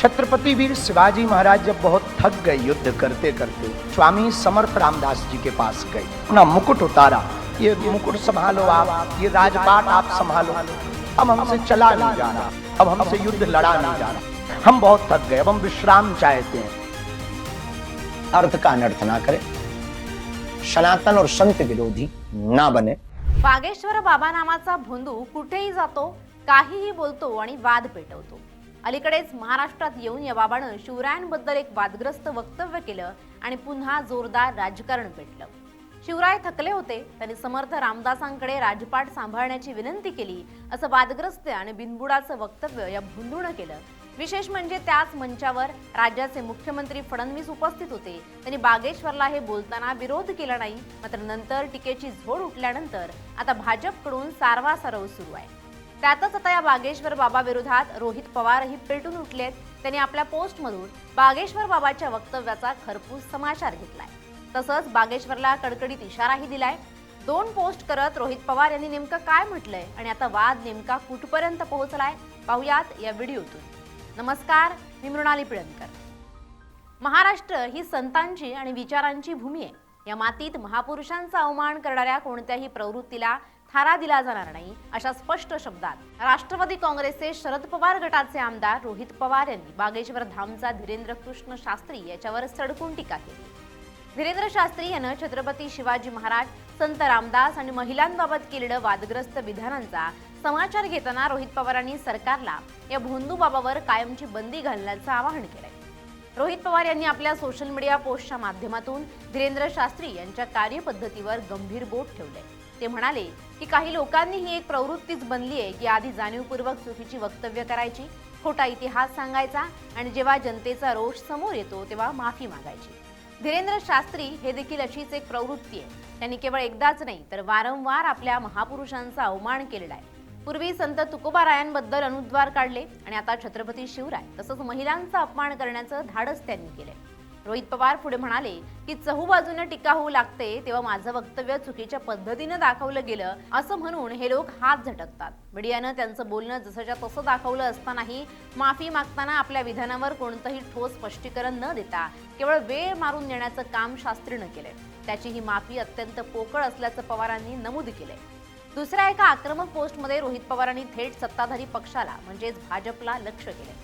छत्रपति वीर शिवाजी महाराज जब बहुत थक गए युद्ध करते करते, स्वामी समर्थ रामदास जी के पास गए, अपना मुकुट उतारा, ये मुकुट संभालो आप, ये राजपाट आप संभालो, अब हमसे चला नहीं जा रहा, अब हमसे युद्ध लड़ा नहीं जा रहा, हम बहुत थक गए, अब हम विश्राम चाहते हैं। अर्थ का अनर्थ ना करें, सनातन और संत विरोधी ना बने। बागेश्वर बाबा नामाचा भोंदू कुठेही जातो, काहीही बोलतो आणि वाद पेटवतो। अलीकडेच महाराष्ट्रात येऊन या बाबानं शिवरायांबद्दल एक वादग्रस्त वक्तव्य केलं आणि पुन्हा जोरदार राजकारण पेटलं। शिवराय थकले होते, त्यांनी समर्थ रामदासांकडे राजपाट सांभाळण्याची विनंती केली, असं वादग्रस्त आणि बिनबुडाचं वक्तव्य या भोंदूनं केलं। विशेष म्हणजे त्याच मंचावर राज्याचे मुख्यमंत्री फडणवीस उपस्थित होते, त्यांनी बागेश्वरला हे बोलताना विरोध केला नाही। मात्र नंतर टीकेची झोड उठल्यानंतर आता भाजपकडून सारवासारव सुरू आहे। त्यातच आता या बागेश्वर बाबा विरोधात रोहित पवारही पेटून उठलेत। त्यांनी आपल्या पोस्टमधून बागेश्वर बाबाच्या वक्तव्याचा खरपूस समाचार घेतलाय, तसंच बागेश्वरला कडकडीत इशाराही दिलाय। दोन पोस्ट करत रोहित पवार यांनी नेमकं काय म्हटलंय आणि आता वाद नेमका कुठपर्यंत पोहोचलाय, पाहूयात या व्हिडिओतून। नमस्कार, मी मृणाली पिळणकर। महाराष्ट्र ही संतांची आणि विचारांची भूमी आहे। या मातीत महापुरुषांचा अवमान करणाऱ्या कोणत्याही प्रवृत्तीला थारा दिला जाणार नाही, अशा स्पष्ट शब्दात राष्ट्रवादी काँग्रेसचे शरद पवार गटाचे आमदार रोहित पवार यांनी बागेश्वर धामचा धीरेंद्र कृष्ण शास्त्री याच्यावर सडकून टीका केली। धीरेंद्र शास्त्री यांनी छत्रपती शिवाजी महाराज, संत रामदास आणि महिलांबाबत केलेल्या वादग्रस्त विधानांचा समाचार घेताना रोहित पवारांनी सरकारला या भोंदू बाबावर कायमची बंदी घालण्याचं आवाहन केलंय। रोहित पवार यांनी आपल्या सोशल मीडिया पोस्टच्या माध्यमातून धीरेंद्र शास्त्री यांच्या कार्यपद्धतीवर गंभीर बोट ठेवले। ते म्हणाले की काही लोकांनी ही एक प्रवृत्तीच बनली आहे की आधी जाणीवपूर्वक चुकीची वक्तव्य करायची, खोटा इतिहास सांगायचा आणि जेव्हा जनतेचा रोष समोर येतो तेव्हा माफी मागायची। धीरेंद्र शास्त्री हे देखील अशीच एक प्रवृत्ती आहे। त्यांनी केवळ एकदाच नाही तर वारंवार आपल्या महापुरुषांचा अवमान केलेला आहे। पूर्वी संत तुकोबारायांबद्दल अनुद्वार काढले आणि आता छत्रपती शिवराय तसंच महिलांचा अपमान करण्याचं धाडस त्यांनी केले। रोहित पवार पुढे म्हणाले की चहूबाजूने टीका होऊ लागते तेव्हा माझं वक्तव्य चुकीच्या पद्धतीने दाखवलं गेलं असं म्हणून हे लोक हात झटकतात। मीडियानं त्यांचं बोलणं जसंच्या तसं दाखवलं असतानाही माफी मागताना आपल्या विधानावर कोणतंही ठोस स्पष्टीकरण न देता केवळ वेळ मारून नेण्याचं काम शास्त्रीनं केलंय। त्याची ही माफी अत्यंत पोकळ असल्याचं पवारांनी नमूद केलंय। दुसऱ्या एका आक्रमक पोस्टमध्ये रोहित पवारांनी थेट सत्ताधारी पक्षाला म्हणजेच भाजपला लक्ष्य केलंय।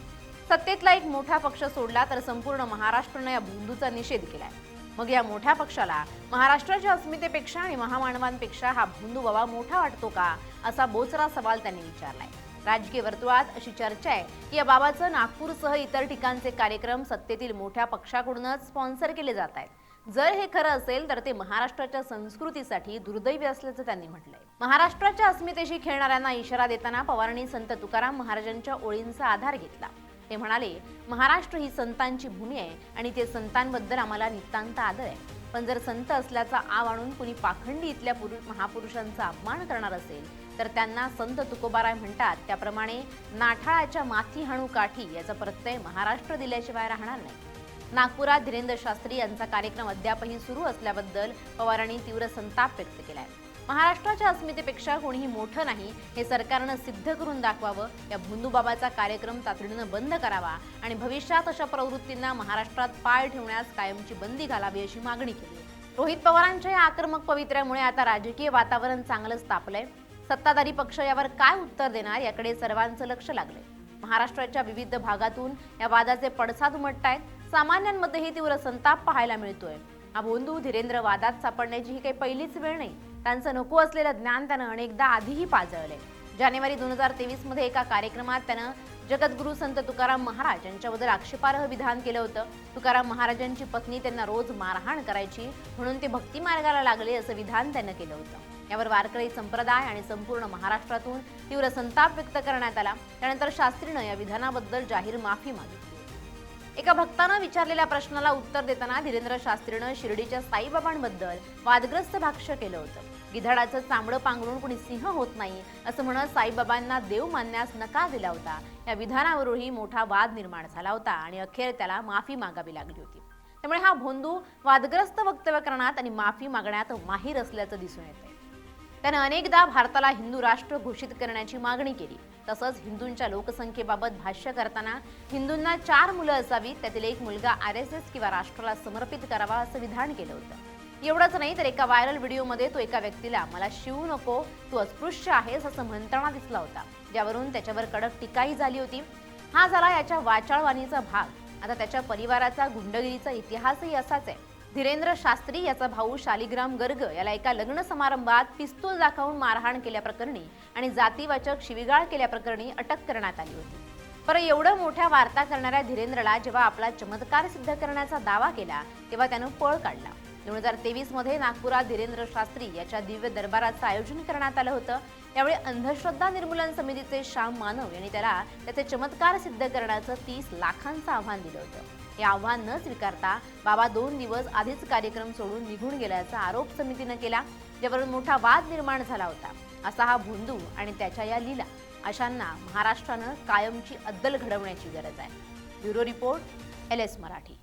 सत्तेतला एक मोठा पक्ष सोडला तर संपूर्ण महाराष्ट्राने या भोंदूचा निषेध केलाय। मग या मोठ्या पक्षाला महाराष्ट्राच्या अस्मितेपेक्षा आणि महामानवांपेक्षा हा भोंदू बाबा मोठा वाटतो का, असा बोचरा सवाल त्यांनी विचारलाय। राजकीय वर्तुळात अशी चर्चा आहे की या बाबाचं नागपूरसह इतर ठिकाणचे कार्यक्रम सत्तेतील मोठ्या पक्षाकडूनच स्पॉन्सर केले जात आहेत। जर हे खरं असेल तर ते महाराष्ट्राच्या संस्कृतीसाठी दुर्दैवी असल्याचं त्यांनी म्हटलंय। महाराष्ट्राच्या अस्मितेशी खेळणाऱ्यांना इशारा देताना पवारांनी संत तुकाराम महाराजांच्या ओळींचा आधार घेतला। ते म्हणाले, महाराष्ट्र ही संतांची भूमी आहे आणि ते संतांबद्दल आम्हाला नितांत आदर आहे, पण जर संत असल्याचा आव आणून कुणी पाखंडी इथल्या महापुरुषांचा अपमान करणार असेल तर त्यांना संत तुकोबाराय म्हणतात त्याप्रमाणे नाठाळाच्या माथी हाणू काठी याचा प्रत्यय महाराष्ट्र दिल्याशिवाय राहणार नाही। नागपुरात धीरेंद्र शास्त्री यांचा कार्यक्रम अद्यापही सुरू असल्याबद्दल पवारांनी तीव्र संताप व्यक्त केलाय। महाराष्ट्राच्या अस्मितेपेक्षा कोणीही मोठं नाही हे सरकारनं सिद्ध करून दाखवावं। या भोंदू बाबाचा कार्यक्रम तातडीनं बंद करावा आणि भविष्यात अशा प्रवृत्तींना महाराष्ट्रात पाय ठेवण्यास कायमची बंदी घालावी अशी मागणी केली। रोहित पवारांच्या या आक्रमक पवित्र्यामुळे आता राजकीय वातावरण चांगलंच तापलंय। सत्ताधारी पक्ष यावर काय उत्तर देणार याकडे सर्वांचं लक्ष लागलंय। महाराष्ट्राच्या विविध भागातून या वादाचे पडसाद उमटतायत। सामान्यांमध्येही तीव्र संताप पाहायला मिळतोय। हा भोंदू धीरेंद्र वादात सापडण्याची ही काही पहिलीच वेळ नाही। त्यांचं नको असलेलं ज्ञान त्यानं अनेकदा आधीही पाजळलंय। जानेवारी 2023 मध्ये एका कार्यक्रमात त्यानं जगद्गुरू संत तुकाराम महाराज यांच्याबद्दल आक्षेपार्ह विधान केलं होतं। तुकाराम महाराजांची पत्नी त्यांना रोज मारहाण करायची म्हणून ते भक्ती मार्गाला लागले असं विधान त्यानं केलं होतं। यावर वारकरी संप्रदाय आणि संपूर्ण महाराष्ट्रातून तीव्र संताप व्यक्त करण्यात आला। त्यानंतर शास्त्रीनं या विधानाबद्दल जाहीर माफी मागितली। एका भक्तानं विचारलेल्या प्रश्नाला उत्तर देताना धीरेंद्र शास्त्रीनं शिर्डीच्या साईबाबांबद्दल वादग्रस्त भाष्य केलं होतं। गिधाडाचं चामडं पांघरून कुणी सिंह होत नाही असं म्हणत साईबाबांना देव मानण्यास नकार दिला होता। या विधानावरही मोठा वाद निर्माण झाला होता आणि अखेर त्याला माफी मागावी लागली होती। त्यामुळे हा भोंदू वादग्रस्त वक्तव्य करण्यात आणि माफी मागण्यात माहीर असल्याचं दिसून येतंय। त्याने अनेकदा भारताला हिंदू राष्ट्र घोषित करण्याची मागणी केली। तसंच हिंदूंच्या लोकसंख्येबाबत भाष्य करताना हिंदूंना 4 मुलं असावीत, त्यातील एक मुलगा RSS किंवा राष्ट्राला समर्पित करावा असं विधान केलं होतं। एवढंच नाही तर एका व्हायरल व्हिडिओमध्ये तो एका व्यक्तीला मला शिवू नको, तू अस्पृश्य आहेस असं म्हणताना दिसला होता, ज्यावरून त्याच्यावर कडक टीकाही झाली होती। हा झाला याच्या वाचाळवाणीचा भाग। आता त्याच्या परिवाराचा गुंडगिरीचा इतिहासही असाच आहे। धीरेंद्र शास्त्री याचा भाऊ शालिग्राम गर्ग याला एका लग्न समारंभात पिस्तूल दाखवून मारहाण केल्याप्रकरणी आणि जातीवाचक शिवीगाळ केल्याप्रकरणी अटक करण्यात आली होती। पर एवढं मोठ्या वार्ता करणाऱ्या धीरेंद्रला जेव्हा आपला चमत्कार सिद्ध करण्याचा दावा केला तेव्हा त्यानं पळ काढला। 2023 मध्ये नागपुरात धीरेंद्र शास्त्री याच्या दिव्य दरबाराचं आयोजन करण्यात आलं होतं। यावेळी अंधश्रद्धा निर्मूलन समितीचे श्याम मानव यांनी त्याला त्याचे चमत्कार सिद्ध करण्याचं 30 लाखांचं आव्हान दिलं होतं। हे आव्हान न स्वीकारता बाबा 2 दिवस आधीच कार्यक्रम सोडून निघून गेल्याचा आरोप समितीनं केला, ज्यावरून मोठा वाद निर्माण झाला होता। असा हा भोंदू आणि त्याच्या या लीला अशांना महाराष्ट्रानं कायमची अद्दल घडवण्याची गरज आहे। Bureau report, LS Marathi.